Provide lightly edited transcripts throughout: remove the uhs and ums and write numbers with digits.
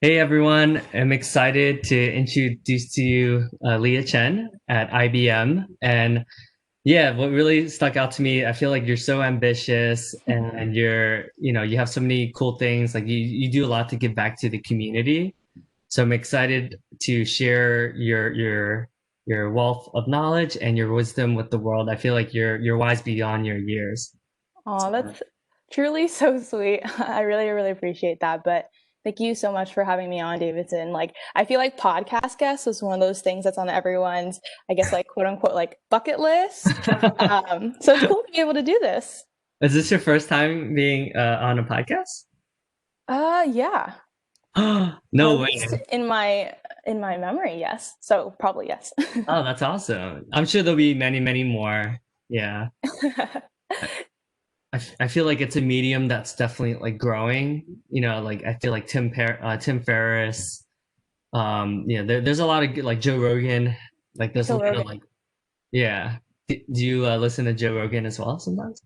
Hey everyone, I'm excited to introduce to you Leah Chen at IBM. And yeah, what really stuck out to me, I feel like you're so ambitious and you have so many cool things. Like you do a lot to give back to the community. So I'm excited to share your wealth of knowledge and your wisdom with the world. I feel like you're wise beyond your years. Oh, that's truly so sweet. I really, really appreciate that. But thank you so much for having me on, Davidson. Like, I feel like podcast guest is one of those things that's on everyone's, I guess, like quote unquote, like bucket list. So it's cool to be able to do this. Is this your first time being on a podcast? Yeah, or No at least way. in my memory, yes. So probably yes. Oh, that's awesome. I'm sure there'll be many, many more. Yeah. I feel like it's a medium that's definitely like growing. Like I feel like Tim Ferriss. There's a lot of like Joe Rogan. Like there's a Joe lot of Rogan. like, yeah. Do you listen to Joe Rogan as well sometimes?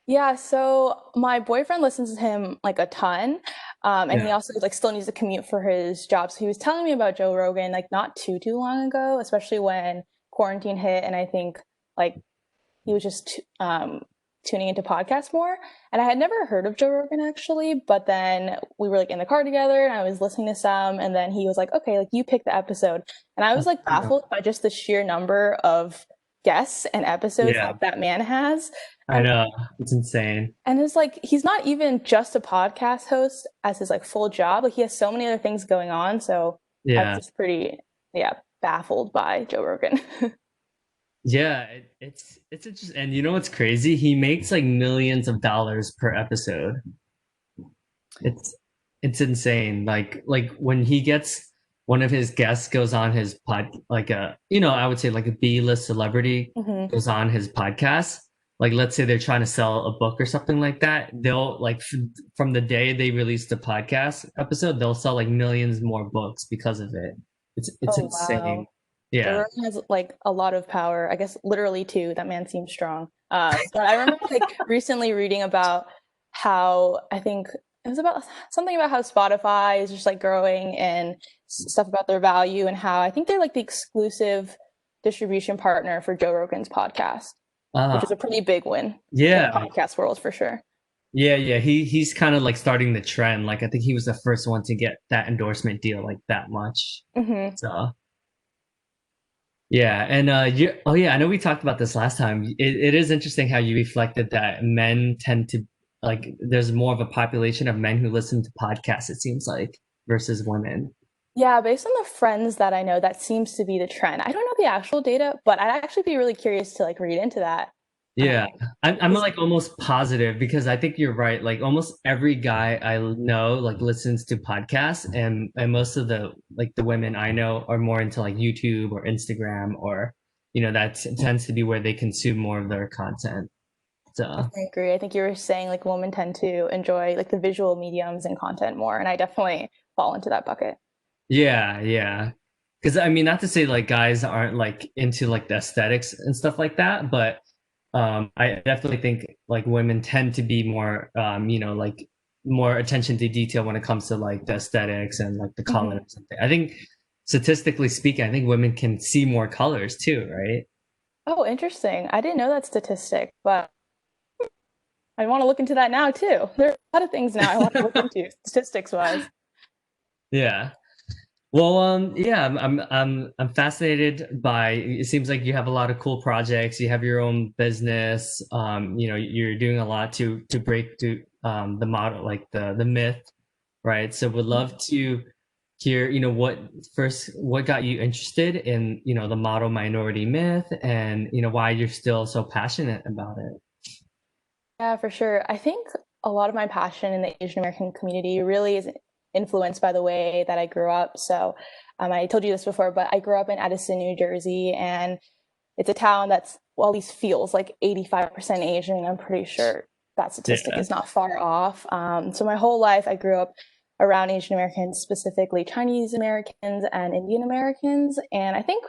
Yeah, so my boyfriend listens to him like a ton. And he Yeah. also like still needs to commute for his job. So he was telling me about Joe Rogan like not too long ago, especially when quarantine hit and I think like he was just tuning into podcasts more. And I had never heard of Joe Rogan actually, but then we were like in the car together and I was listening to some and then he was like, "Okay, like you pick the episode." And I was like baffled by just the sheer number of guests and episodes Yeah, that that man has. I And know. It's insane. and it's like he's not even just a podcast host as his like full job. Like he has so many other things going on. So I was Yeah. just pretty, yeah, baffled by Joe Rogan. Yeah, it's interesting. And you know what's crazy? He makes like millions of dollars per episode. It's it's insane. Like when he gets one of his guests goes on his pod, like I would say like a B-list celebrity Hmm. goes on his podcast. Like let's say they're trying to sell a book or something like that. They'll like from the day they release the podcast episode, they'll sell like millions more books because of it. It's Oh insane. wow. Joe Yeah. Rogan has like a lot of power. I guess literally too. That man seems strong. But I remember like recently reading about how I think it was about something about how Spotify is just like growing and stuff about their value and how I think they're like the exclusive distribution partner for Joe Rogan's podcast, which is Ah, a pretty big win in the yeah. podcast world for sure. Yeah. He's kind of like starting the trend. Like I think he was the first one to get that endorsement deal like that much. Hmm. So yeah, and oh yeah, I know we talked about this last time. It is interesting how you reflected that men tend to like there's more of a population of men who listen to podcasts, it seems like, versus women. Yeah, based on the friends that I know, that seems to be the trend. I don't know the actual data, but I'd actually be really curious to like read into that. Yeah, Um, I'm is like almost positive because I think you're right. Like almost every guy I know like listens to podcasts, and most of the like the women I know are more into like YouTube or Instagram or that tends to be where they consume more of their content. So. I agree. I think you were saying like women tend to enjoy like the visual mediums and content more, and I definitely fall into that bucket. Yeah. Because I mean, not to say like guys aren't like into like the aesthetics and stuff like that, but I definitely think like women tend to be more, like more attention to detail when it comes to like the aesthetics and like the Hmm. colors. I think statistically speaking, I think women can see more colors too, right? Oh, interesting. I didn't know that statistic, but I want to look into that now too. There are a lot of things now I want to look into statistics wise. Yeah. Well, yeah, I'm fascinated by. It seems like you have a lot of cool projects. You have your own business. You're doing a lot to break to the model, like the myth, right? So, would love to hear, what got you interested in, the model minority myth, and why you're still so passionate about it. Yeah, for sure. I think a lot of my passion in the Asian American community really is influenced by the way that I grew up. So, I told you this before, but I grew up in Edison, New Jersey, and it's a town that's, well, at least feels like 85% Asian. I'm pretty sure that statistic Yeah. is not far off. So my whole life, I grew up around Asian Americans, specifically Chinese Americans and Indian Americans. And I think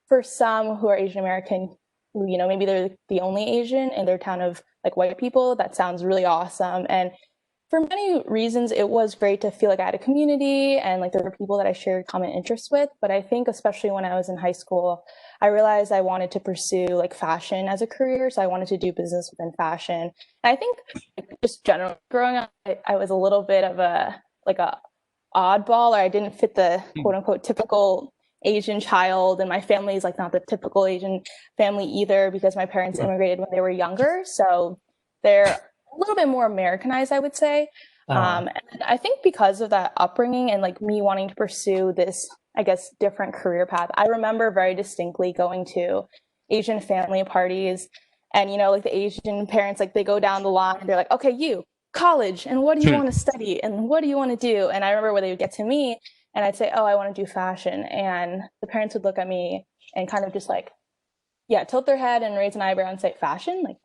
for some who are Asian American, maybe they're the only Asian in their town of like white people, that sounds really awesome. And For many reasons, it was great to feel like I had a community and like there were people that I shared common interests with. But I think, especially when I was in high school, I realized I wanted to pursue like fashion as a career. So I wanted to do business within fashion. And I think just generally growing up, I was a little bit of a oddball, or I didn't fit the quote unquote typical Asian child. And my family is like not the typical Asian family either because my parents immigrated when they were younger. So they're a little bit more Americanized, I would say. Uh, And I think because of that upbringing and like me wanting to pursue this, I guess, different career path, I remember very distinctly going to Asian family parties. And, like the Asian parents, like they go down the line, they're like, okay, you, college, and what do you want to study? And what do you want to do? And I remember when they would get to me and I'd say, oh, I want to do fashion. And the parents would look at me and kind of just like, yeah, tilt their head and raise an eyebrow and say, fashion? Like,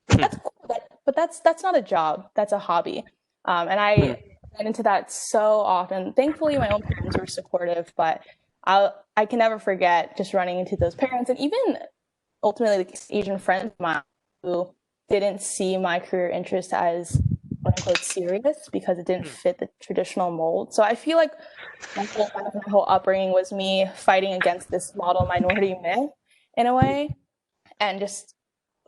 that's cool, but that's not a job. That's a hobby. And I get into that so often. Thankfully, my own parents were supportive, but I can never forget just running into those parents and even ultimately like Asian friends of mine who didn't see my career interest as quote unquote serious because it didn't fit the traditional mold. So I feel like my whole upbringing was me fighting against this model minority myth in a way, and just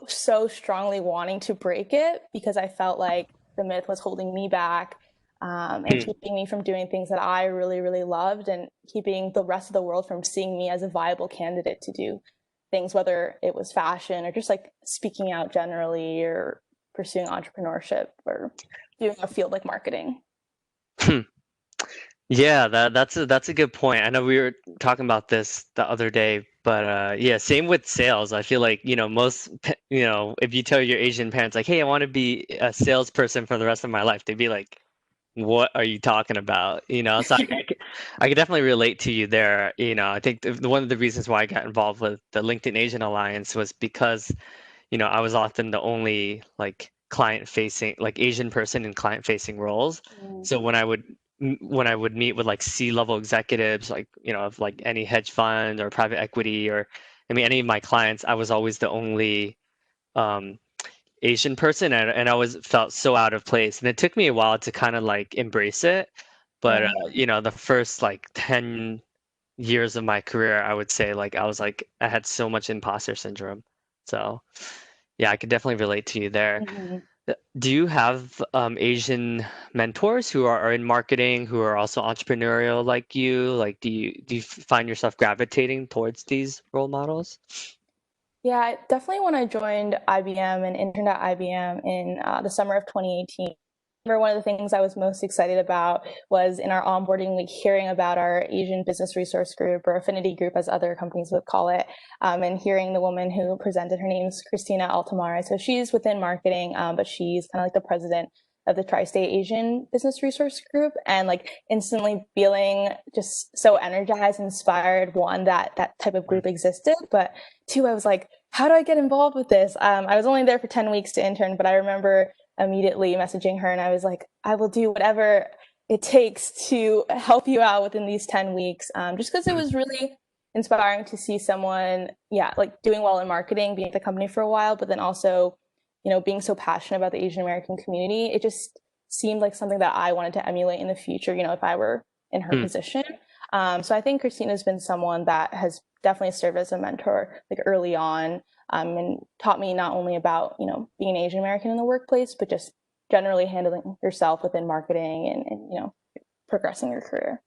so strongly wanting to break it because I felt like the myth was holding me back, and keeping me from doing things that I really, really loved and keeping the rest of the world from seeing me as a viable candidate to do things, whether it was fashion or just like speaking out generally or pursuing entrepreneurship or doing a field like marketing. Yeah, that's a good point. I know we were talking about this the other day, but yeah, same with sales. I feel like, if you tell your Asian parents like, "Hey, I want to be a salesperson for the rest of my life," they'd be like, "What are you talking about?" So I could definitely relate to you there. I think one of the reasons why I got involved with the LinkedIn Asian Alliance was because, I was often the only like client facing, like Asian person in client facing roles. Mm. So when I would meet with like C-level executives, like, of like any hedge fund or private equity, or I mean any of my clients, I was always the only um, Asian person, and I always felt so out of place. And it took me a while to kind of like embrace it. But Yeah. the first like 10 years of my career, I would say like I had so much imposter syndrome. So yeah, I could definitely relate to you there. Mhm. Do you have Asian mentors who are in marketing, who are also entrepreneurial like you? Like, do you find yourself gravitating towards these role models? Yeah, definitely when I joined IBM and interned at IBM in the summer of 2018. Remember one of the things I was most excited about was in our onboarding week hearing about our Asian Business Resource Group, or affinity group as other companies would call it, and hearing the woman who presented. Her name's Christina Altamare. So she's within marketing, but she's kind of like the president of the Tri-State Asian Business Resource Group, and like instantly feeling just so energized, inspired. One, that type of group existed, but two, I was like, how do I get involved with this? I was only there for 10 weeks to intern, but I remember immediately messaging her and I was like, I will do whatever it takes to help you out within these 10 weeks. Just because it was really inspiring to see someone, yeah, like doing well in marketing, being at the company for a while, but then also, being so passionate about the Asian American community. It just seemed like something that I wanted to emulate in the future, if I were in her Hmm. position. So I think Christina's been someone that has definitely served as a mentor like early on, and taught me not only about being an Asian American in the workplace, but just generally handling yourself within marketing and progressing your career.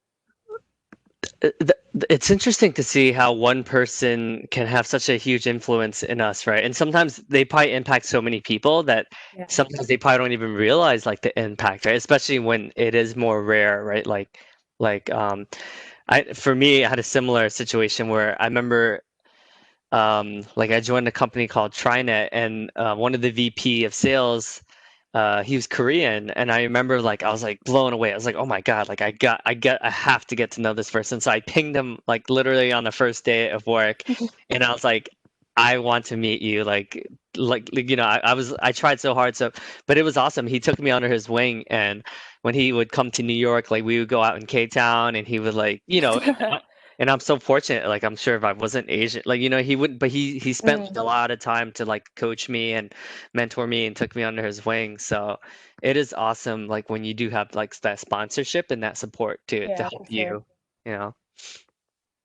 It's interesting to see how one person can have such a huge influence in us, right? And sometimes they probably impact so many people that Yeah. sometimes they probably don't even realize like the impact, right? Especially when it is more rare, right? Like for me, I had a similar situation where I remember like I joined a company called Trinet, and one of the VP of sales, he was Korean, and I remember like I was like blown away. I was like, oh my God, like I have to get to know this person. So I pinged him like literally on the first day of work, and I was like, I want to meet you. I tried so hard. So, but it was awesome. He took me under his wing, and when he would come to New York, like we would go out in K Town, and he would like, and I'm so fortunate. Like I'm sure if I wasn't Asian, like he wouldn't, but he spent like, a lot of time to like coach me and mentor me and took me under his wing. So it is awesome, like when you do have like that sponsorship and that support to Yeah, help for sure. you, you know.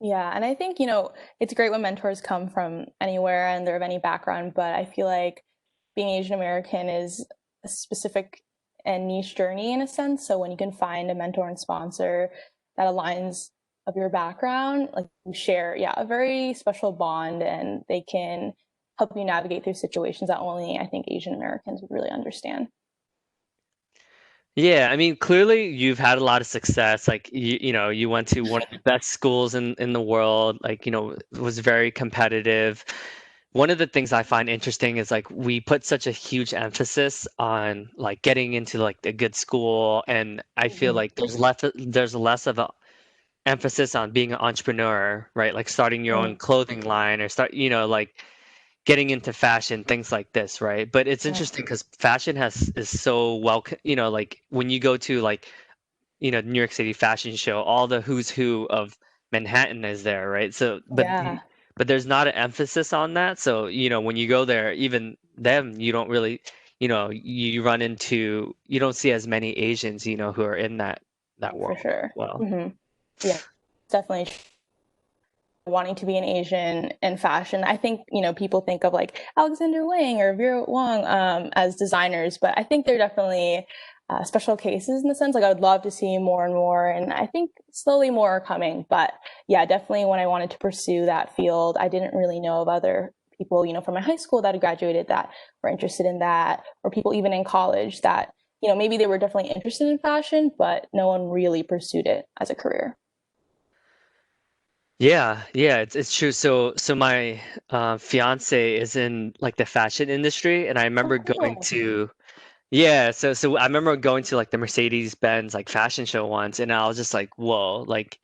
Yeah, and I think, it's great when mentors come from anywhere and they're of any background, but I feel like being Asian American is a specific and niche journey in a sense. So when you can find a mentor and sponsor that aligns of your background, like you share, yeah, a very special bond and they can help you navigate through situations that only I think Asian Americans would really understand. Yeah, I mean, clearly you've had a lot of success. Like you went to one of the best schools in the world. Like, it was very competitive. One of the things I find interesting is like we put such a huge emphasis on like getting into like a good school, and I feel Mhm. like there's less of a emphasis on being an entrepreneur, right? Like starting your own Mm, clothing line or like getting into fashion, things like this, right? But it's yeah, interesting because fashion is so well, like when you go to like, New York City fashion show, all the who's who of Manhattan is there, right? So, yeah, but there's not an emphasis on that. So, when you go there, even them, you don't really, you run into, you don't see as many Asians, who are in that for world as sure. well. Hmm. Yeah, definitely wanting to be an Asian in fashion. I think, people think of like Alexander Wang or Vera Wang as designers, but I think they're definitely special cases in the sense. Like I would love to see more and more, and I think slowly more are coming. But yeah, definitely when I wanted to pursue that field, I didn't really know of other people, from my high school that had graduated that were interested in that, or people even in college that, maybe they were definitely interested in fashion, but no one really pursued it as a career. Yeah, yeah, it's true. So my fiance is in like the fashion industry, and I Oh, remember going cool. to yeah. So I remember going to like the Mercedes-Benz like fashion show once, and I was just like, whoa, like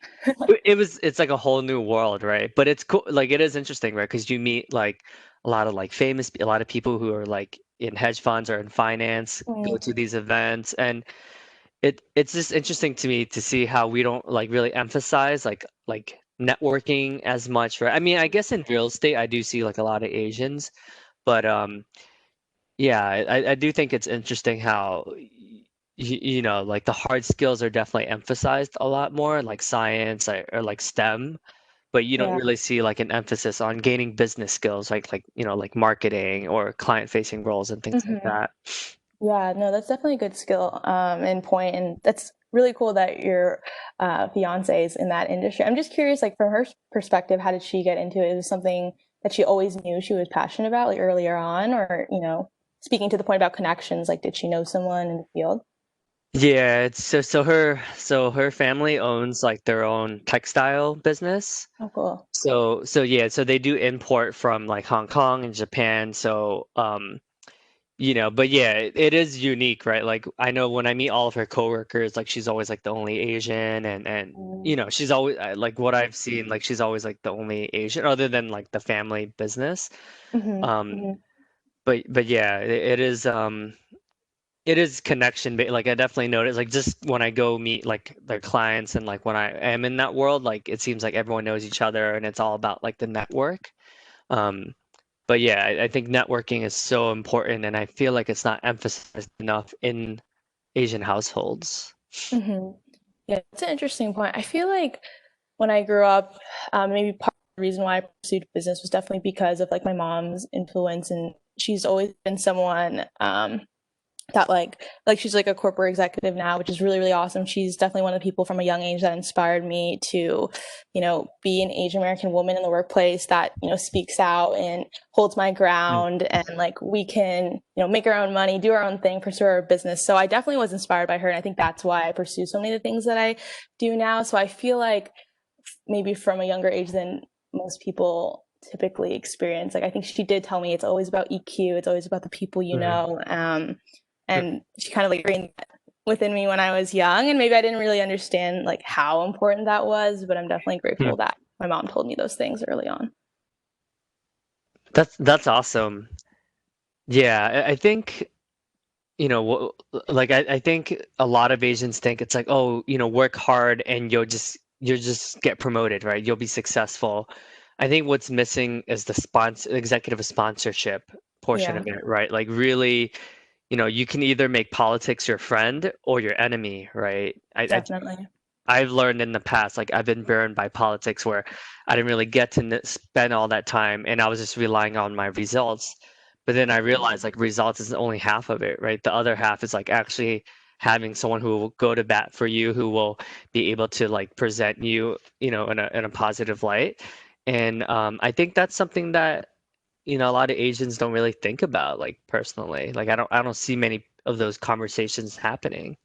it's like a whole new world, right? But it's cool, like it is interesting, right? Because you meet like a lot of people who are like in hedge funds or in finance go Mm, to these events, and it's just interesting to me to see how we don't like really emphasize like networking as much, right? I mean, I guess in real estate I do see like a lot of Asians, but yeah, I do think it's interesting how like the hard skills are definitely emphasized a lot more, like science or like STEM, but you don't yeah. really see like an emphasis on gaining business skills like marketing or client-facing roles and things like Hmm. that. Yeah, no, that's definitely a good skill and point, and that's really cool that your fiance is in that industry. I'm just curious, like from her perspective, how did she get into it? Is it something that she always knew she was passionate about, like earlier on, or speaking to the point about connections, like did she know someone in the field? Yeah, it's so her family owns like their own textile business. Oh, cool. So yeah, so they do import from like Hong Kong and Japan. So but yeah, it is unique, right? Like I know when I meet all of her coworkers, like she's always like the only Asian, and she's always like what I've seen, like she's always like the only Asian other than like the family business. Mm-hmm. Um, Hmm. but yeah, it is connection like I definitely notice like just when I go meet like their clients and like when I am in that world, like it seems like everyone knows each other and it's all about like the network. um but yeah, I think networking is so important, and I feel like it's not emphasized enough in Asian households. Hmm. Yeah, it's an interesting point. I feel like when I grew up, maybe part of the reason why I pursued business was definitely because of like my mom's influence, and she's always been someone that like she's like a corporate executive now, which is really really awesome. She's definitely one of the people from a young age that inspired me to, be an Asian American woman in the workplace that speaks out and holds my Mm. ground, and like we can make our own money, do our own thing, pursue our business. So I definitely was inspired by her, and I think that's why I pursue so many of the things that I do now. So I feel like maybe from a younger age than most people typically experience. Like I think she did tell me it's always about EQ, it's always about the people you Mhm. know. And she kind of like ingrained that within me when I was young, and maybe I didn't really understand like how important that was, but I'm definitely Hmm. grateful that my mom told me those things early on. That's awesome. Yeah, I think like I think a lot of Asians think it's like, oh, work hard and you'll just you'll just get promoted, right? You'll be successful. I think what's missing is the executive sponsorship portion Yeah, of it, right? Like really, you can either make politics your friend or your enemy, right? definitely. I've learned in the past, like I've been burned by politics where I didn't really get to spend all that time and I was just relying on my results. But then I realized like results is only half of it, right? The other half is like actually having someone who will go to bat for you, who will be able to like present you, in a positive light. And I think that's something that, a lot of Asians don't really think about, like personally. Like I don't see many of those conversations happening.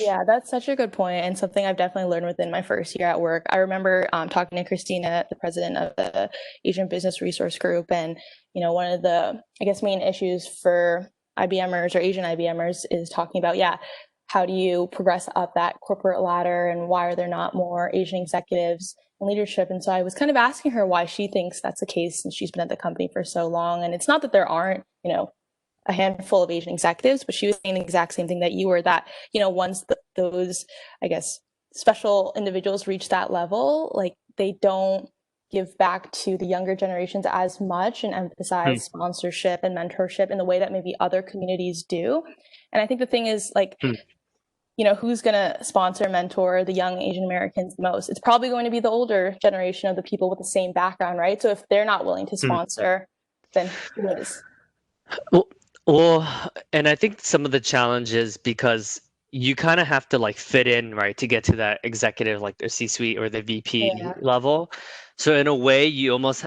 Yeah, that's such a good point, and something I've definitely learned within my first year at work. I remember talking to Christina, the president of the Asian Business Resource Group, and one of the, I guess, main issues for IBMers or Asian IBMers is talking about, yeah, how do you progress up that corporate ladder, and why are there not more Asian executives in leadership? And so I was kind of asking her why she thinks that's the case since she's been at the company for so long. And it's not that there aren't, a handful of Asian executives, but she was saying the exact same thing that you were, that, once those, I guess, special individuals reach that level, like they don't give back to the younger generations as much and Hmm. emphasize sponsorship and mentorship in the way that maybe other communities do. And I think the thing is, like, Hmm. who's going to sponsor, mentor the young Asian Americans the most? It's probably going to be the older generation of the people with the same background, right? So if they're not willing to Hmm. sponsor, then who is? Well, well, and I think some of the challenges because you kind of have to like fit in, right, to get to that executive, like the C-suite or the VP Yeah. level. So in a way, you almost,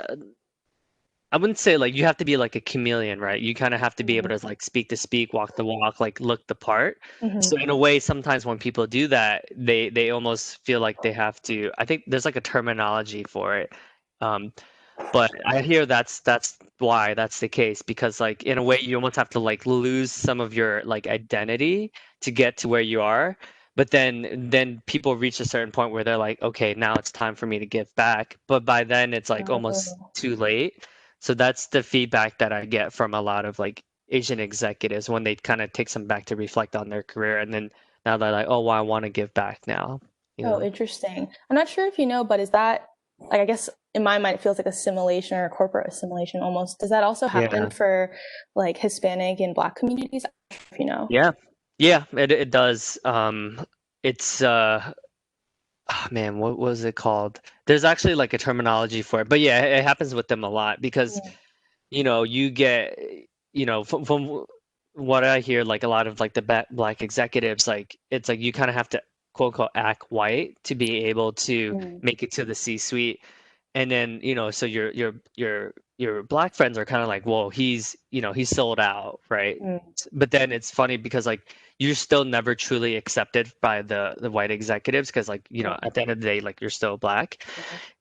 I wouldn't say like you have to be like a chameleon, right? You kind of have to be able to like speak the speak, walk the walk, like look the part. So Mm-hmm. in a way, sometimes when people do that, they almost feel like they have to. I think there's like a terminology for it. Um, but I hear that's why that's the case because like in a way you almost have to like lose some of your like identity to get to where you are. But then people reach a certain point where they're like, okay, now it's time for me to give back. But by then it's like almost Oh. too late. So that's the feedback that I get from a lot of like Asian executives when they kind of take some back to reflect on their career and then now they're like, oh, well, I want to give back now, you Oh, know? interesting. I'm not sure if you know, but is that, like, I guess in my mind, it feels like assimilation or a corporate assimilation almost. Does that also Yeah. happen for like Hispanic and Black communities? If you know. Yeah. Yeah, it does. It's oh man, what was it called? There's actually like a terminology for it, but yeah, it happens with them a lot because Mm. you get from what I hear, like a lot of like the black executives, like it's like you kind of have to quote unquote act white to be able to Mm. make it to the C-suite. And then, so your black friends are kind of like, well, he's sold out, right? Mm. But then it's funny because like you're still never truly accepted by the white executives because like, Yeah. at the end of the day, like you're still black.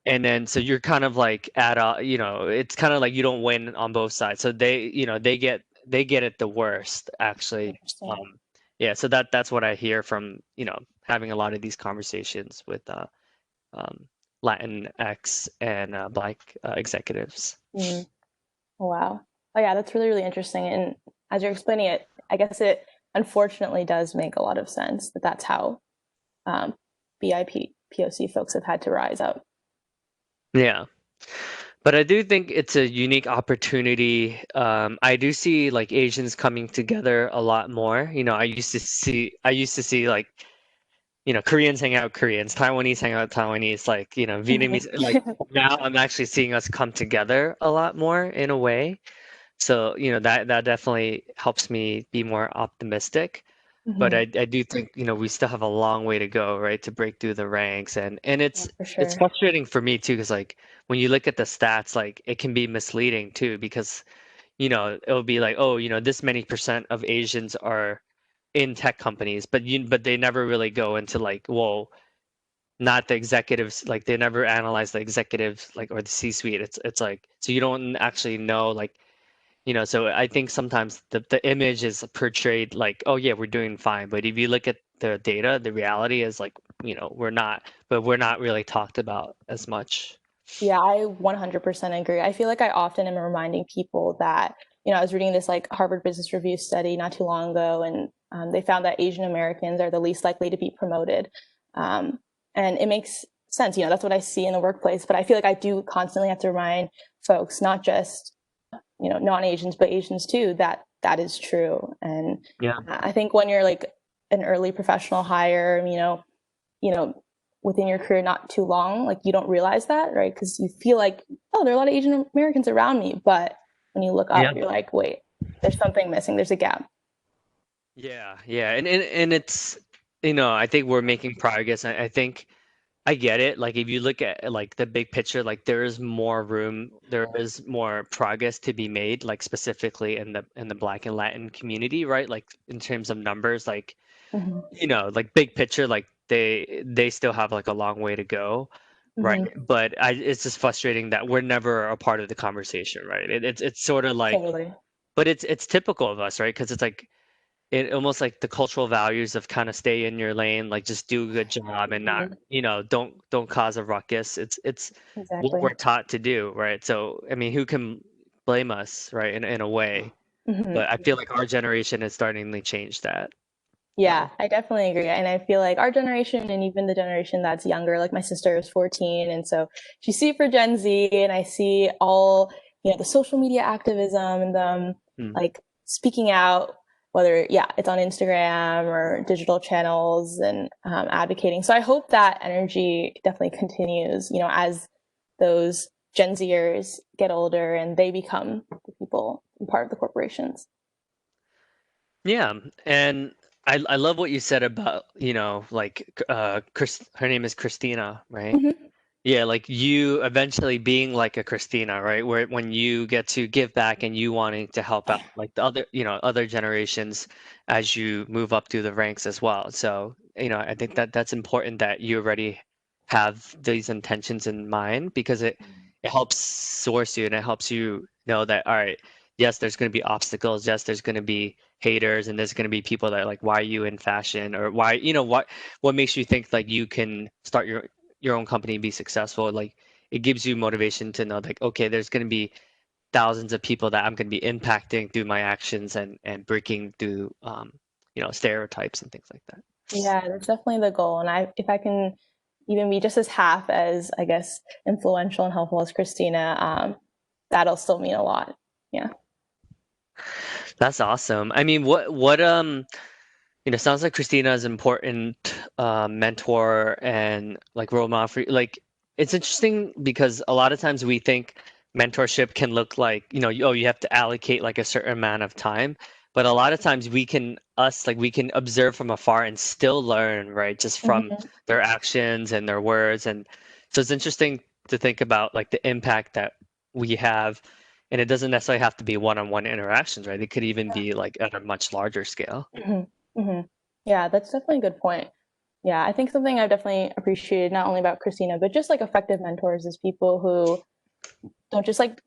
And then so you're kind of like it's kind of like you don't win on both sides. So they get it the worst actually. Interesting. Um, yeah, so that's what I hear from, having a lot of these conversations with um, Latinx and Black executives. Mm. Wow. Oh yeah, that's really, really interesting. And as you're explaining it, I guess it unfortunately does make a lot of sense that that's how um, BIP POC folks have had to rise up. Yeah, but I do think it's a unique opportunity. I do see like Asians coming together a lot more. I used to see like Koreans hang out with Koreans, Taiwanese hang out with Taiwanese, like Vietnamese. Like now, I'm actually seeing us come together a lot more in a way. So, that definitely helps me be more optimistic. But Hmm. I do think, we still have a long way to go, right, to break through the ranks. And Yeah, for it's sure. frustrating for me too, because like when you look at the stats, like it can be misleading too, because, it'll be like, oh, this many percent of Asians are in tech companies, but they never really go into like, well, not the executives, like they never analyze the executives like or the C-suite. It's like so you don't actually know like so I think sometimes the image is portrayed like, oh yeah, we're doing fine. But if you look at the data, the reality is like, we're not really talked about as much. Yeah, I 100% agree. I feel like I often am reminding people that, I was reading this like Harvard Business Review study not too long ago, and they found that Asian Americans are the least likely to be promoted. And it makes sense. That's what I see in the workplace. But I feel like I do constantly have to remind folks, not just non-Asians, but Asians too, that that is true. And Yeah. I think when you're like an early professional hire, within your career not too long, like you don't realize that, right? Because you feel like, oh, there are a lot of Asian Americans around me, but when you look up, you're like, wait, there's something missing. There's a gap. Yeah, yeah, and it's I think we're making progress. I think I get it. Like if you look at like the big picture, like there is more room, there is more progress to be made, like specifically in the Black and Latin community, right? Like in terms of numbers, like like big picture, like they still have like a long way to go, right? But it's just frustrating that we're never a part of the conversation, right? It's sort of like, Totally. but it's typical of us, right? Because it's like it almost like the cultural values of kind of stay in your lane, like just do a good job and not, don't cause a ruckus. It's what Exactly. we're taught to do, right? So, I mean, who can blame us, right? In a way, but I feel like our generation is starting to change that. Yeah, So, I definitely agree. And I feel like our generation and even the generation that's younger, like my sister is 14. And so she's super Gen Z, and I see all, the social media activism and them like speaking out, whether, it's on Instagram or digital channels and advocating. So I hope that energy definitely continues, as those Gen Zers get older and they become the people part of the corporations. yeah, and I love what you said about, like her name is Christina, right? Yeah, like you eventually being like a Christina, right? Where when you get to give back and you wanting to help out like the other, other generations as you move up through the ranks as well. So, I think that that's important that you already have these intentions in mind because it helps source you and it helps you know that, all right, yes, there's going to be obstacles. Yes, there's going to be haters and there's going to be people that are like, why are you in fashion or why, what makes you think like you can start your own company and be successful, like it gives you motivation to know like, okay, there's going to be thousands of people that I'm going to be impacting through my actions and breaking through stereotypes and things like that. Yeah, that's definitely the goal. And if I can even be just as half as, I guess, influential and helpful as Christina, that'll still mean a lot. Yeah. That's awesome. I mean, sounds like Christina is an important mentor and like role model for you. Like, it's interesting because a lot of times we think mentorship can look like, oh, you have to allocate like a certain amount of time. But a lot of times we can observe from afar and still learn, right? Just from their actions and their words. And so it's interesting to think about like the impact that we have. And it doesn't necessarily have to be one-on-one interactions, right? It could even be like at a much larger scale. Yeah, that's definitely a good point. Yeah, I think something I've definitely appreciated not only about Christina, but just like effective mentors is people who don't just like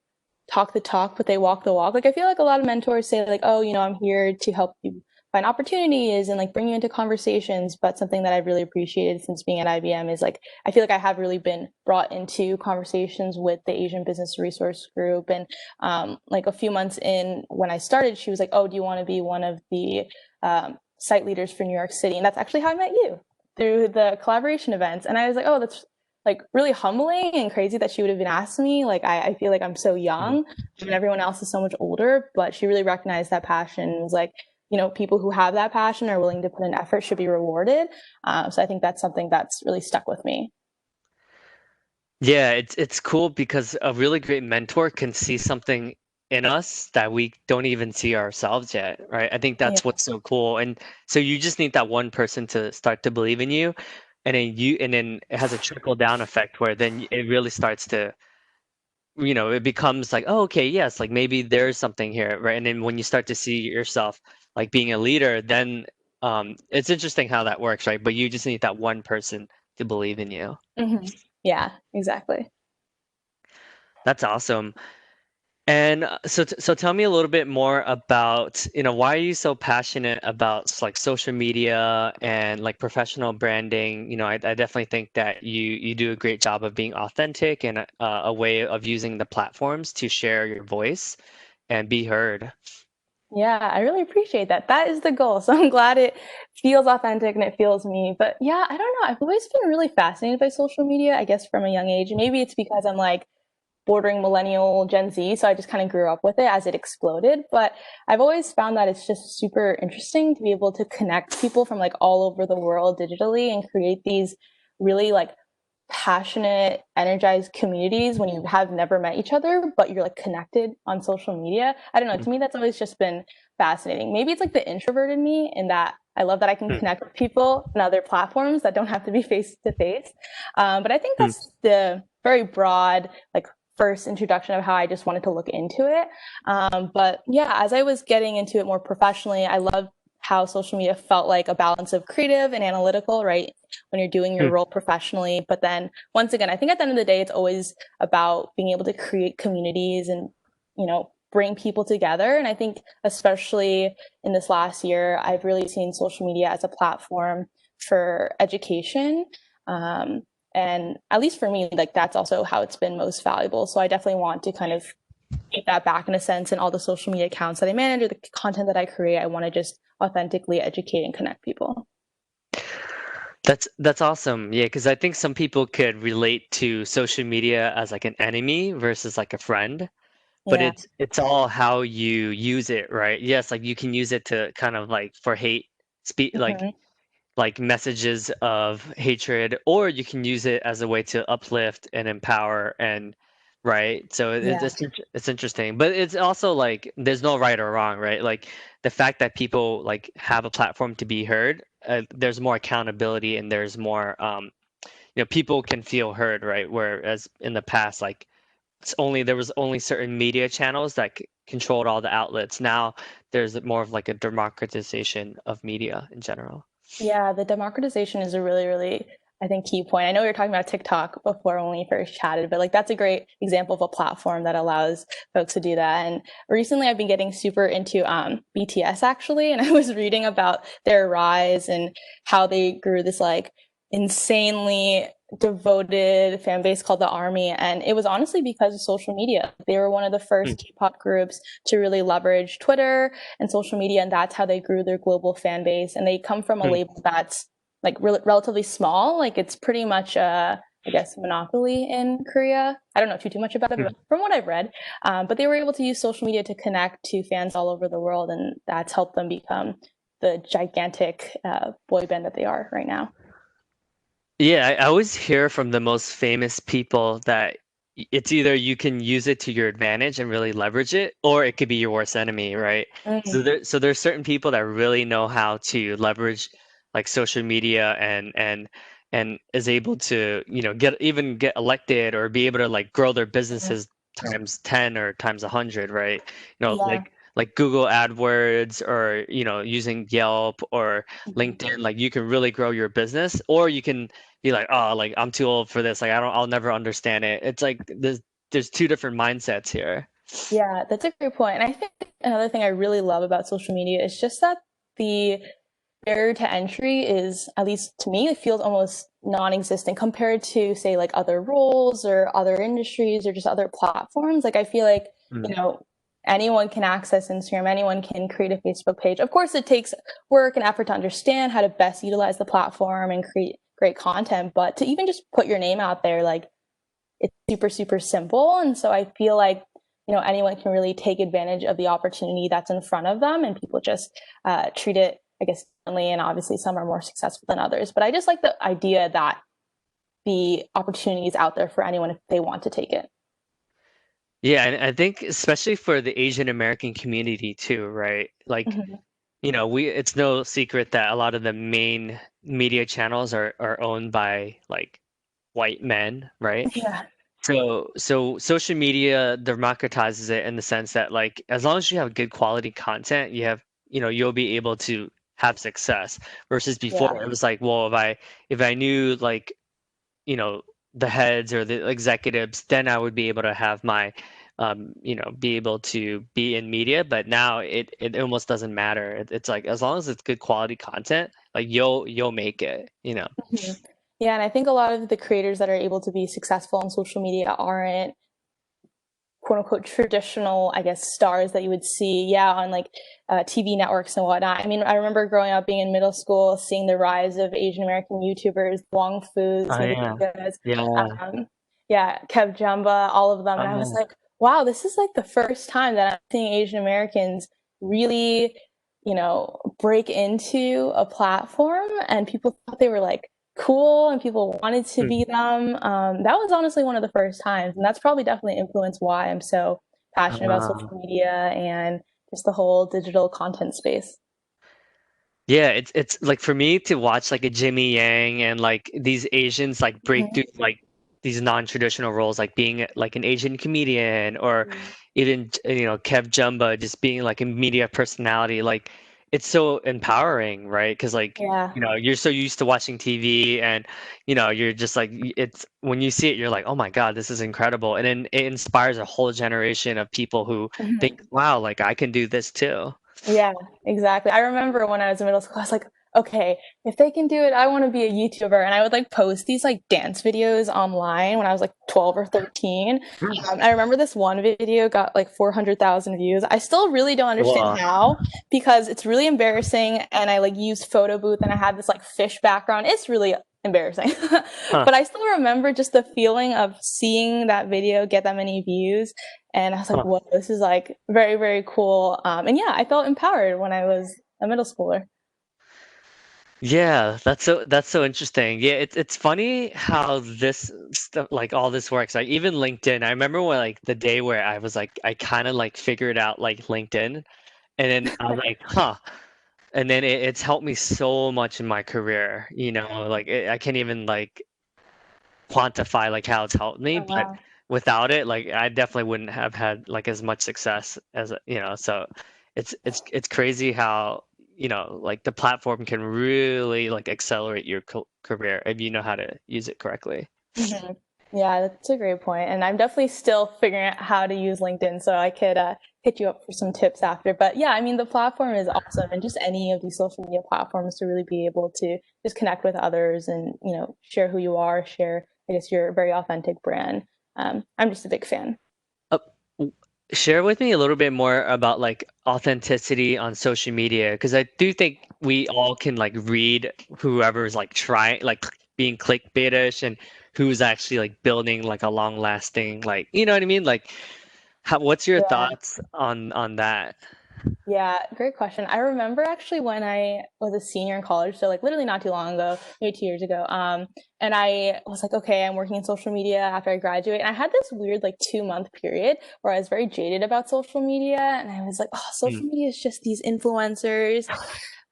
talk the talk, but they walk the walk. Like I feel like a lot of mentors say like, oh, I'm here to help you find opportunities and like bring you into conversations. But something that I've really appreciated since being at IBM is like, I feel like I have really been brought into conversations with the Asian Business Resource Group. And like a few months in when I started, she was like, oh, do you want to be one of the site leaders for New York City? And that's actually how I met you, through the collaboration events. And I was like, oh, that's like really humbling and crazy that she would have been asking me. Like I feel like I'm so young and everyone else is so much older, but she really recognized that passion and was like, people who have that passion are willing to put in effort should be rewarded. So I think that's something that's really stuck with me. Yeah, it's cool because a really great mentor can see something in us that we don't even see ourselves yet, right? I think Yeah. that's what's so cool. And so you just need that one person to start to believe in you, and then it has a trickle down effect where then it really starts to, it becomes like, oh, okay, yes, like maybe there's something here, right? And then when you start to see yourself like being a leader, then it's interesting how that works, right? But you just need that one person to believe in you. Yeah, exactly. That's awesome. And so tell me a little bit more about, why are you so passionate about like social media and like professional branding? I definitely think that you do a great job of being authentic and a way of using the platforms to share your voice and be heard. Yeah, I really appreciate that. That is the goal. So I'm glad it feels authentic and it feels me. But yeah, I don't know. I've always been really fascinated by social media, I guess from a young age. Maybe it's because I'm like bordering millennial Gen Z, so I just kind of grew up with it as it exploded. But I've always found that it's just super interesting to be able to connect people from like all over the world digitally and create these really like passionate, energized communities when you have never met each other, but you're like connected on social media. I don't know. To me, that's always just been fascinating. Maybe it's like the introvert in me, in that I love that I can connect with people on other platforms that don't have to be face to face. But I think that's the very broad, like, first introduction of how I just wanted to look into it. But yeah, as I was getting into it more professionally, I loved how social media felt like a balance of creative and analytical, right? When you're doing your role professionally. But then once again, I think at the end of the day, it's always about being able to create communities and, bring people together. And I think especially in this last year, I've really seen social media as a platform for education. And at least for me, like that's also how it's been most valuable. So I definitely want to kind of take that back in a sense, and all the social media accounts that I manage or the content that I create, I want to just authentically educate and connect people. That's awesome. Yeah, because I think some people could relate to social media as like an enemy versus like a friend, but Yeah. it's all how you use it, right? Yes, like you can use it to kind of like for hate speak Hmm. like messages of hatred, or you can use it as a way to uplift and empower and right. So Yeah. it's interesting, but it's also like there's no right or wrong, right? Like the fact that people like have a platform to be heard, there's more accountability and there's more people can feel heard, right? Whereas in the past, like there was only certain media channels that controlled all the outlets. Now there's more of like a democratization of media in general. Yeah, the democratization is a really, really, I think, key point. I know we were talking about TikTok before when we first chatted, but like that's a great example of a platform that allows folks to do that. And recently I've been getting super into BTS actually, and I was reading about their rise and how they grew this like insanely devoted fan base called the Army. And it was honestly because of social media. They were one of the Hmm. first K-pop groups to really leverage Twitter and social media, and that's how they grew their global fan base. And they come from a Hmm. label that's like relatively small. Like it's pretty much I guess monopoly in Korea. I don't know too much about it, Hmm. but from what I've read, but they were able to use social media to connect to fans all over the world, and that's helped them become the gigantic boy band that they are right now. Yeah, I always hear from the most famous people that it's either you can use it to your advantage and really leverage it, or it could be your worst enemy, right? Mm, So there's certain people that really know how to leverage like social media and is able to, get elected or be able to like grow their mm, businesses times 10 or times 100, right? yeah. Like Google AdWords or, using Yelp or Mhm. LinkedIn, like you can really grow your business, or you can be like, oh, like I'm too old for this. Like I'll never understand it. It's like there's two different mindsets here. Yeah, that's a great point. And I think another thing I really love about social media is just that the barrier to entry is, at least to me, it feels almost non-existent compared to, say, like other roles or other industries or just other platforms. Like I feel like, Mm. you know, anyone can access Instagram, anyone can create a Facebook page. Of course, it takes work and effort to understand how to best utilize the platform and create great content, but to even just put your name out there, like it's super, super simple. And so I feel like, anyone can really take advantage of the opportunity that's in front of them, and people just treat it, I guess, differently. And obviously, some are more successful than others. But I just like the idea that the opportunity is out there for anyone if they want to take it. Yeah, and I think especially for the Asian American community too, right? Like, Mm-hmm. we it's no secret that a lot of the main media channels are owned by like white men, right? Yeah. So social media democratizes it in the sense that like as long as you have good quality content, you'll be able to have success. Versus before Yeah. it was like, well, if I knew like, you know, the heads or the executives, then I would be able to have my be able to be in media. But now it almost doesn't matter. It's like as long as it's good quality content, like you'll make it. Mhm. Yeah. And I think a lot of the creators that are able to be successful on social media aren't quote unquote traditional, I guess, stars that you would see, on like TV networks and whatnot. I mean, I remember growing up being in middle school, seeing the rise of Asian American YouTubers, Wong Fu's Oh yeah. videos, Yeah. Kev Jumba, all of them. Oh And I was yeah. like, wow, this is like the first time that I'm seeing Asian Americans really, break into a platform, and people thought they were like cool and people wanted to Hmm. be them. That was honestly one of the first times. And that's probably definitely influenced why I'm so passionate about Uh, social media and just the whole digital content space. yeah, it's like for me to watch like a Jimmy Yang and like these Asians like break through Mhm. like these non-traditional roles, like being like an Asian comedian, or even Kev Jumba just being like a media personality. Like it's so empowering, right? Because like Yeah. you're so used to watching TV, and you're just like it's when you see it, you're like, oh my God, this is incredible, and then it inspires a whole generation of people who think, Mhm. wow, like I can do this too. Yeah, exactly. I remember when I was in middle school, I was like, okay, if they can do it, I want to be a YouTuber. And I would like post these like dance videos online when I was like 12 or 13. I remember this one video got like 400,000 views. I still really don't understand Wow. how, because it's really embarrassing. And I like used photo booth and I had this like fish background. It's really embarrassing. Huh. But I still remember just the feeling of seeing that video get that many views. And I was like, Huh. whoa, this is like very, very cool. And yeah, I felt empowered when I was a middle schooler. Yeah, that's so interesting. Yeah, it's funny how this stuff like all this works. Like even LinkedIn, I remember when like the day where I was like I kind of like figured out like LinkedIn, and then I was like, huh. And then it's helped me so much in my career, like I can't even like quantify like how it's helped me, Oh, but wow. without it, like I definitely wouldn't have had like as much success as so it's crazy how like the platform can really like accelerate your career if you know how to use it correctly. Hmm. Yeah, that's a great point. And I'm definitely still figuring out how to use LinkedIn, so I could hit you up for some tips after. But yeah, I mean, the platform is awesome, and just any of these social media platforms to really be able to just connect with others and, share who you are, share, I guess, your very authentic brand. I'm just a big fan. Uh, w- Share with me a little bit more about like authenticity on social media, because I do think we all can like read whoever's like trying like being clickbaitish and who's actually like building like a long lasting like what I mean, like what's your Yeah. thoughts on that? Yeah, great question. I remember actually when I was a senior in college, so like literally not too long ago, maybe 2 years ago. And I was like, okay, I'm working in social media after I graduate. And I had this weird like 2 month period where I was very jaded about social media. And I was like, oh, Mm, social media is just these influencers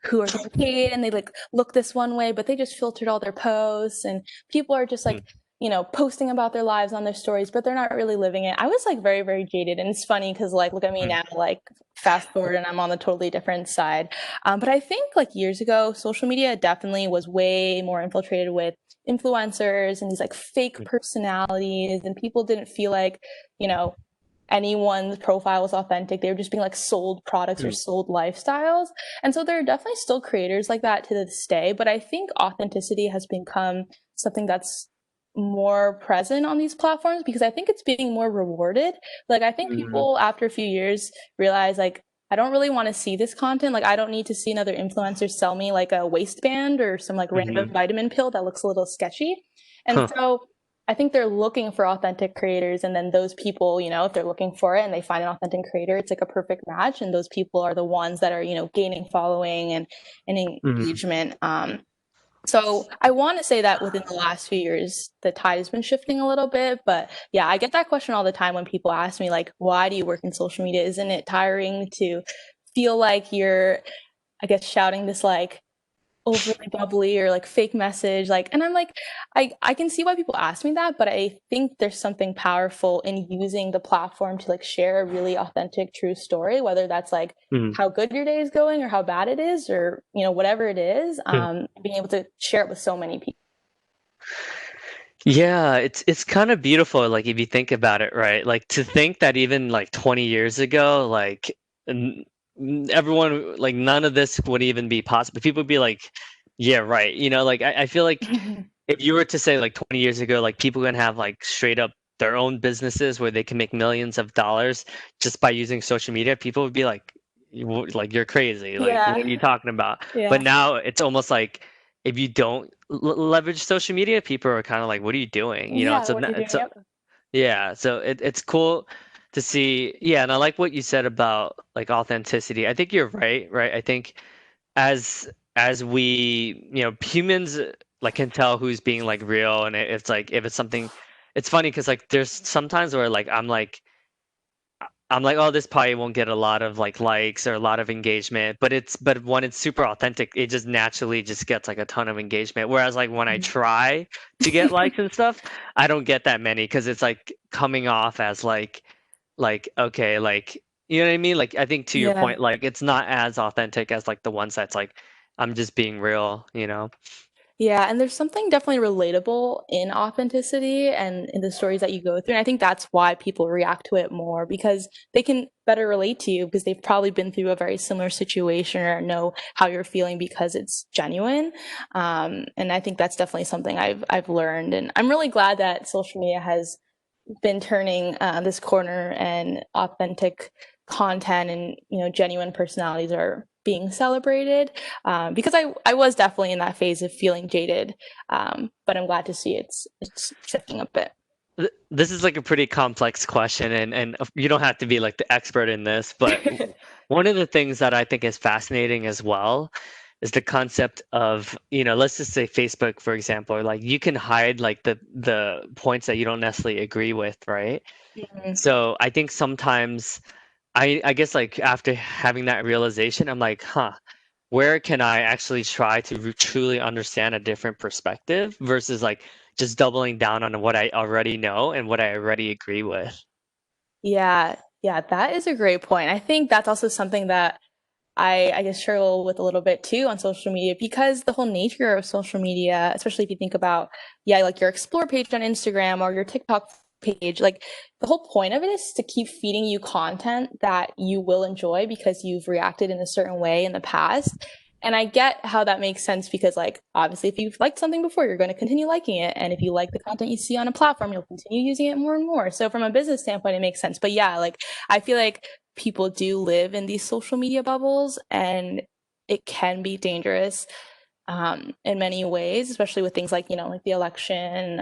who are getting paid and they like look this one way, but they just filtered all their posts, and people are just like, mm, posting about their lives on their stories, but they're not really living it. I was like very, very jaded. And it's funny because like, look at me mm, now, like fast forward and I'm on the totally different side. But I think like years ago, social media definitely was way more infiltrated with influencers and these like fake mm, personalities, and people didn't feel like, you know, anyone's profile was authentic. They were just being like sold products or mm, sold lifestyles. And so there are definitely still creators like that to this day. But I think authenticity has become something that's more present on these platforms because I think it's being more rewarded. Like I think mm, people after a few years realize like I don't really want to see this content. Like I don't need to see another influencer sell me like a waistband or some like random mhm. vitamin pill that looks a little sketchy. And Huh. so I think they're looking for authentic creators, and then those people, if they're looking for it and they find an authentic creator, it's like a perfect match. And those people are the ones that are, gaining following and Mhm. engagement. So I want to say that within the last few years, the tide has been shifting a little bit. But yeah, I get that question all the time when people ask me, like, why do you work in social media? Isn't it tiring to feel like you're, I guess, shouting this like overly bubbly or like fake message, like, and I'm like, I can see why people ask me that, but I think there's something powerful in using the platform to like share a really authentic true story, whether that's like Mhm. how good your day is going or how bad it is, or whatever it is, being able to share it with so many people. Yeah, it's kind of beautiful, like if you think about it, right? Like to think that even like 20 years ago, like n everyone, like none of this would even be possible. People would be like, yeah, right. Like I feel like if you were to say like 20 years ago, like people gonna have like straight up their own businesses where they can make millions of dollars just by using social media, people would be like, like you're crazy. Like, what are Yeah. you talking about? But Yeah. now it's almost like if you don't leverage social media, people are kind of like, what are you doing? You know, Yeah. so What are you doing? Yep. yeah, so it's cool to see. Yeah, and I like what you said about like authenticity. I think you're right, right? I think as we, humans like can tell who's being like real, and it's like if it's something, it's funny because like there's sometimes where like I'm like, oh, this probably won't get a lot of like likes or a lot of engagement, but when it's super authentic, it just naturally just gets like a ton of engagement. Whereas like when I try to get likes and stuff, I don't get that many because it's like coming off as like okay, like you know what I mean? Like I think to your Yeah. point, like it's not as authentic as like the ones that's like I'm just being real, you know? Yeah, and there's something definitely relatable in authenticity and in the stories that you go through. And I think that's why people react to it more because they can better relate to you because they've probably been through a very similar situation or know how you're feeling because it's genuine. And I think that's definitely something I've learned. And I'm really glad that social media has been turning this corner and authentic content and genuine personalities are being celebrated because I was definitely in that phase of feeling jaded, but I'm glad to see it's shifting a bit. This is like a pretty complex question, and you don't have to be like the expert in this, but one of the things that I think is fascinating as well is the concept of, let's just say Facebook, for example, or like you can hide like the points that you don't necessarily agree with, right? Mhm. So I think sometimes I guess like after having that realization, I'm like, huh, where can I actually try to truly understand a different perspective versus like just doubling down on what I already know and what I already agree with. Yeah, yeah, that is a great point. I think that's also something that I guess struggle with a little bit too on social media because the whole nature of social media, especially if you think about, yeah, like your explore page on Instagram or your TikTok page, like the whole point of it is to keep feeding you content that you will enjoy because you've reacted in a certain way in the past. And I get how that makes sense because, like, obviously, if you've liked something before, you're going to continue liking it. And if you like the content you see on a platform, you'll continue using it more and more. So, from a business standpoint, it makes sense. But yeah, like, I feel like people do live in these social media bubbles and it can be dangerous in many ways, especially with things like, like the election.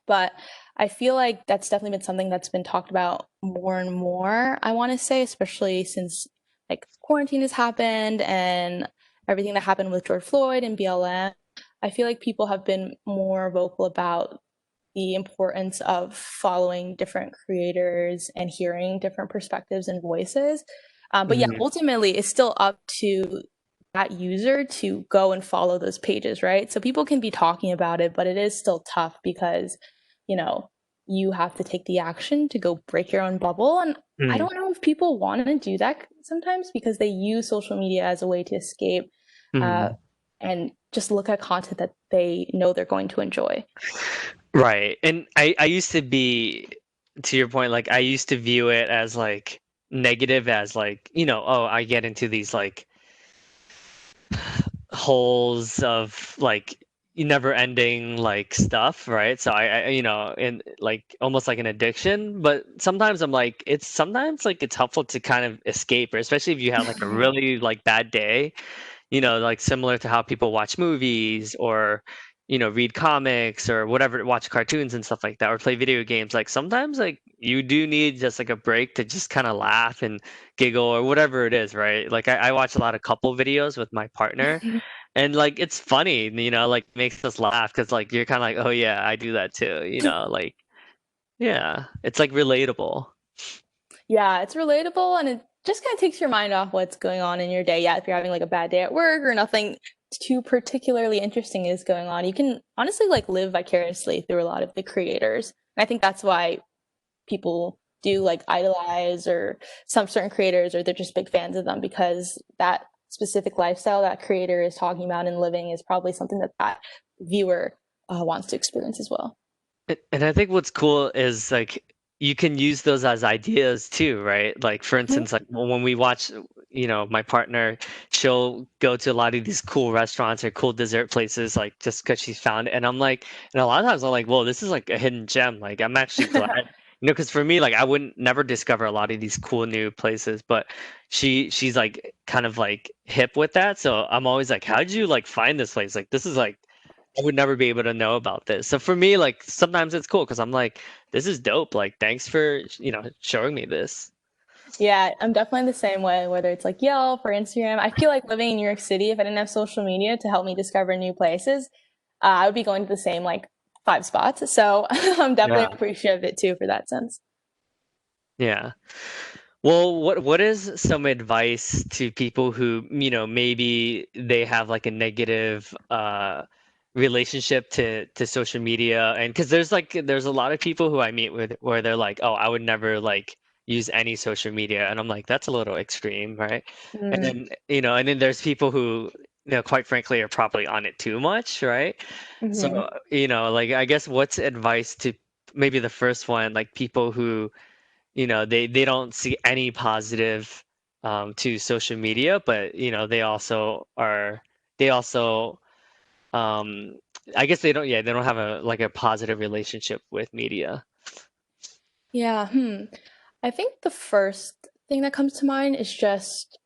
But I feel like that's definitely been something that's been talked about more and more, I want to say, especially since like quarantine has happened and everything that happened with George Floyd and BLM. I feel like people have been more vocal about the importance of following different creators and hearing different perspectives and voices. But yeah, Mhm. ultimately, it's still up to that user to go and follow those pages, right? So people can be talking about it, but it is still tough because, you know, you have to take the action to go break your own bubble. And I Mhm. don't know if people want to do that sometimes because they use social media as a way to escape uh, Mhm. and just look at content that they know they're going to enjoy. Right. And I used to be, to your point, like I used to view it as like negative as like, oh, I get into these like holes of like never ending like stuff, right? So in like almost like an addiction, but sometimes I'm like sometimes like it's helpful to kind of escape, or especially if you have like a really like bad day, like similar to how people watch movies or read comics or whatever, watch cartoons and stuff like that, or play video games. Like sometimes like you do need just like a break to just kind of laugh and giggle or whatever it is, right? Like I watch a lot of couple videos with my partner, and like it's funny, like makes us laugh because like you're kind of like, oh yeah, I do that too, like yeah, it's like relatable. Yeah, it's relatable and it just kind of takes your mind off what's going on in your day. Yeah, if you're having like a bad day at work or nothing too particularly interesting is going on, you can honestly like live vicariously through a lot of the creators. And I think that's why people do like idolize or some certain creators or they're just big fans of them because that specific lifestyle that creator is talking about and living is probably something that that viewer wants to experience as well. And I think what's cool is like you can use those as ideas too, right? Like for instance, like when we watch, my partner, she'll go to a lot of these cool restaurants or cool dessert places, like just because she's found it. And I'm like, and a lot of times I'm like, whoa, this is like a hidden gem. Like I'm actually glad, because for me, like I wouldn't never discover a lot of these cool new places, but she's like kind of like hip with that. So I'm always like, how did you like find this place? Like this is like I would never be able to know about this. So for me, like sometimes it's cool because I'm like, this is dope. Like, thanks for, showing me this. Yeah, I'm definitely the same way, whether it's like Yelp or Instagram. I feel like living in New York City, if I didn't have social media to help me discover new places, I would be going to the same like 5 spots. So I'm definitely Yeah. appreciative of it too for that sense. Yeah. Well, what is some advice to people who, maybe they have like a negative relationship to social media? And because there's a lot of people who I meet with where they're like, "Oh, I would never like use any social media." And I'm like, "That's a little extreme, right?" And Mm. then, and then there's people who, quite frankly are probably on it too much, right? Hmm. So, like I guess what's advice to maybe the first one, like people who they don't see any positive to social media, but they also um, I guess they don't have a positive relationship with media. Yeah. I think the first thing that comes to mind is just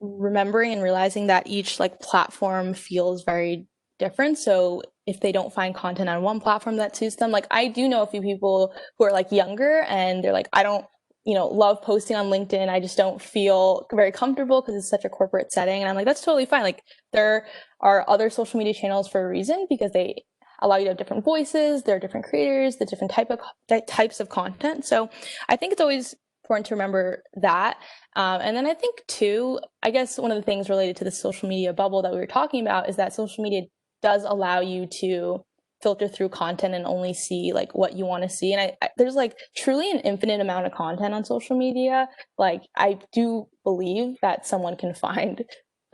remembering and realizing that each like platform feels very different. So if they don't find content on one platform that suits them, like I do know a few people who are like younger and they're like, I don't, love posting on LinkedIn. I just don't feel very comfortable because it's such a corporate setting. And I'm like, that's totally fine. Like there are other social media channels for a reason because they allow you to have different voices. There are different creators, the different types of content. So I think it's always important to remember that. And then I think too, I guess one of the things related to the social media bubble that we were talking about is that social media does allow you to filter through content and only see like what you want to see. And there's like truly an infinite amount of content on social media. Like I do believe that someone can find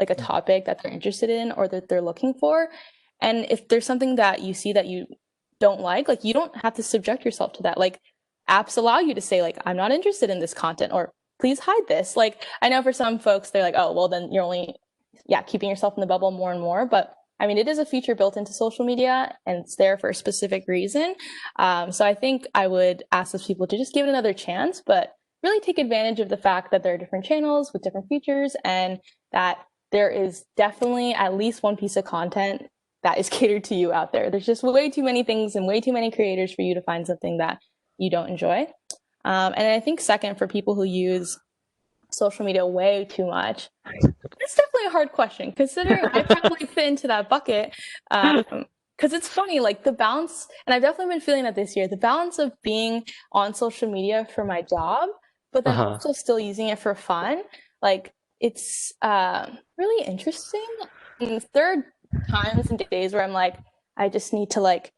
like a topic that they're interested in or that they're looking for. And if there's something that you see that you don't like you don't have to subject yourself to that. Like apps allow you to say like, I'm not interested in this content or please hide this. Like I know for some folks, they're like, oh, well then you're only, keeping yourself in the bubble more and more. But I mean, it is a feature built into social media and it's there for a specific reason. So I think I would ask those people to just give it another chance, but really take advantage of the fact that there are different channels with different features and that there is definitely at least one piece of content that is catered to you out there. There's just way too many things and way too many creators for you to find something that you don't enjoy. And I think second, for people who use social media way too much, it's definitely a hard question considering I probably fit into that bucket. Because it's funny, like the balance, and I've definitely been feeling that this year, the balance of being on social media for my job, but then Uh-huh. also still using it for fun. Like it's really interesting. And there are times and days where I'm like, I just need to like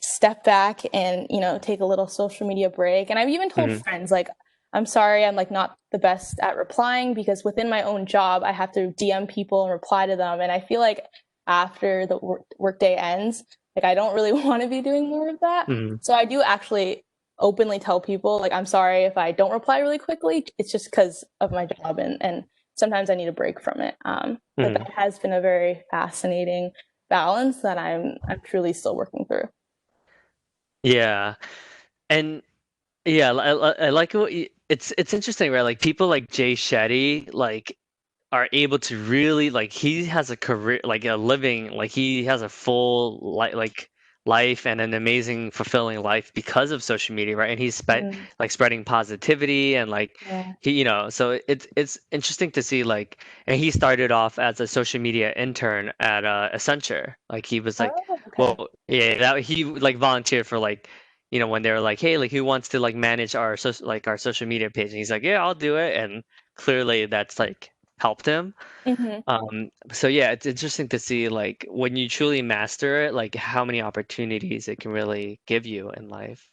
step back and take a little social media break. And I've even told Hmm. friends like, I'm sorry, I'm like not the best at replying because within my own job I have to DM people and reply to them, and I feel like after the workday ends, like I don't really want to be doing more of that. Hmm. So I do actually openly tell people like, I'm sorry if I don't reply really quickly, it's just because of my job, and sometimes I need a break from it. But Hmm. that has been a very fascinating balance that I'm truly still working through. Yeah. And yeah, I like it's interesting, right? Like people like Jay Shetty, like are able to really like he has a career like a living like he has a full life and an amazing fulfilling life because of social media, right? And he's Mm, like spreading positivity and like yeah. he so it's interesting to see like and he started off as a social media intern at Accenture. Like he was like, Oh, okay. well, yeah, that he like volunteered for like when they were like, hey, like who wants to like manage our social media page, and he's like, yeah, I'll do it. And clearly that's like helped him. Hmm. So yeah, it's interesting to see like when you truly master it, like how many opportunities it can really give you in life.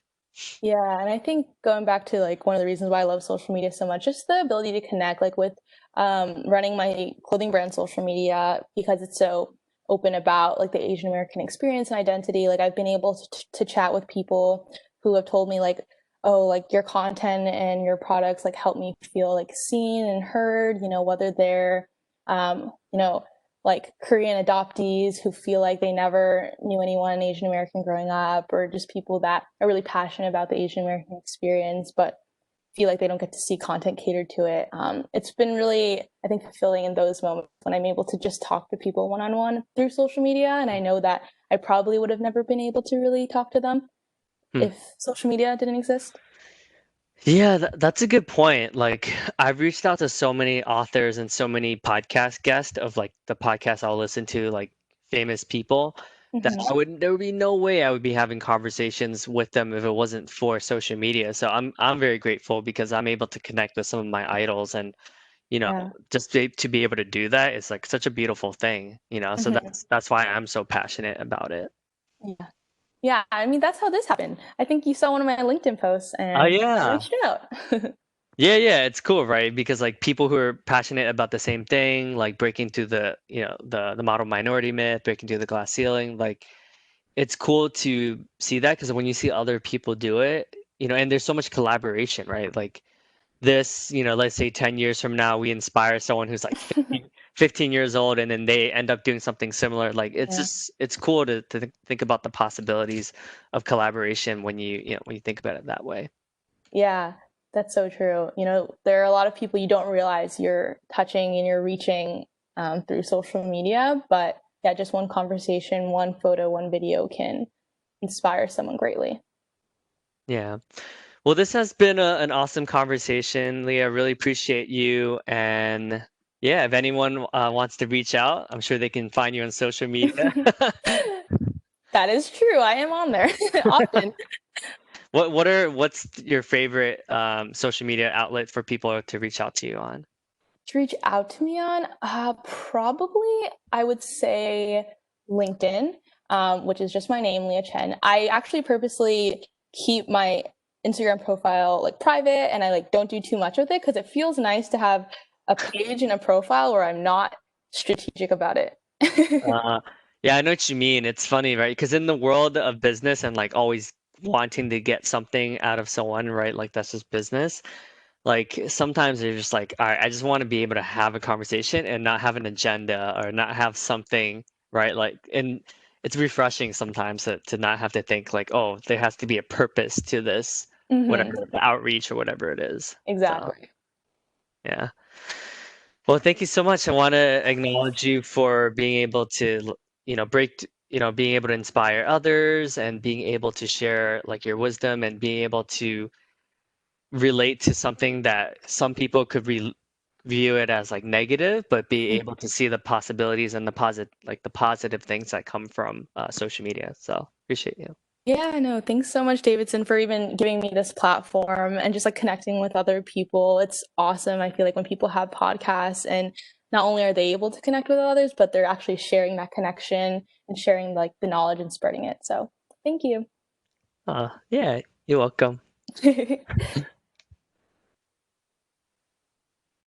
Yeah, and I think going back to like one of the reasons why I love social media so much, just the ability to connect, like with running my clothing brand social media because it's so open about like the Asian American experience and identity. Like I've been able to chat with people who have told me like, oh, like your content and your products like help me feel like seen and heard, whether they're, like Korean adoptees who feel like they never knew anyone Asian American growing up, or just people that are really passionate about the Asian American experience, but feel like they don't get to see content catered to it. It's been really, I think, fulfilling in those moments when I'm able to just talk to people one-on-one through social media. And I know that I probably would have never been able to really talk to them Hmm. if social media didn't exist. Yeah, that's a good point. Like, I've reached out to so many authors and so many podcast guests of like the podcasts I'll listen to, like famous people, that Mm-hmm. there would be no way I would be having conversations with them if it wasn't for social media. So I'm very grateful because I'm able to connect with some of my idols, and Yeah. just to be able to do that is like such a beautiful thing, So Mm-hmm. that's why I'm so passionate about it. Yeah. Yeah. I mean, that's how this happened. I think you saw one of my LinkedIn posts Oh and I yeah. reached out. Yeah, it's cool, right? Because like people who are passionate about the same thing, like breaking through the, the model minority myth, breaking through the glass ceiling, like it's cool to see that because when you see other people do it, and there's so much collaboration, right? Like this, let's say 10 years from now, we inspire someone who's like 15 years old and then they end up doing something similar. Like Yeah. it's cool to think about the possibilities of collaboration when when you think about it that way. Yeah, that's so true. There are a lot of people you don't realize you're touching and you're reaching through social media, but yeah, just one conversation, one photo, one video can inspire someone greatly. Yeah. Well, this has been an awesome conversation, Leah. Really appreciate you. And yeah, if anyone wants to reach out, I'm sure they can find you on social media. That is true. I am on there often. What's your favorite social media outlet for people to reach out to you on? To reach out to me on, probably I would say LinkedIn, which is just my name, Leah Chen. I actually purposely keep my Instagram profile like private, and I like don't do too much with it because it feels nice to have a page and a profile where I'm not strategic about it. Uh, yeah, I know what you mean. It's funny, right? Because in the world of business and like always wanting to get something out of someone, right? Like that's just business. Like sometimes they're just like, all right, I just want to be able to have a conversation and not have an agenda or not have something, right? Like, and it's refreshing sometimes to not have to think like, oh, there has to be a purpose to this, Hmm. whatever the outreach or whatever it is. So, Exactly. yeah. Well, thank you so much. I want to acknowledge you for being able to, being able to inspire others and being able to share like your wisdom and being able to relate to something that some people could view it as like negative, but be able to see the possibilities and the positive things that come from social media. So appreciate you. Yeah, no, thanks so much, Davidson, for even giving me this platform and just like connecting with other people. It's awesome. I feel like when people have podcasts and not only are they able to connect with others, but they're actually sharing that connection and sharing like the knowledge and spreading it. So thank you. Yeah, you're welcome.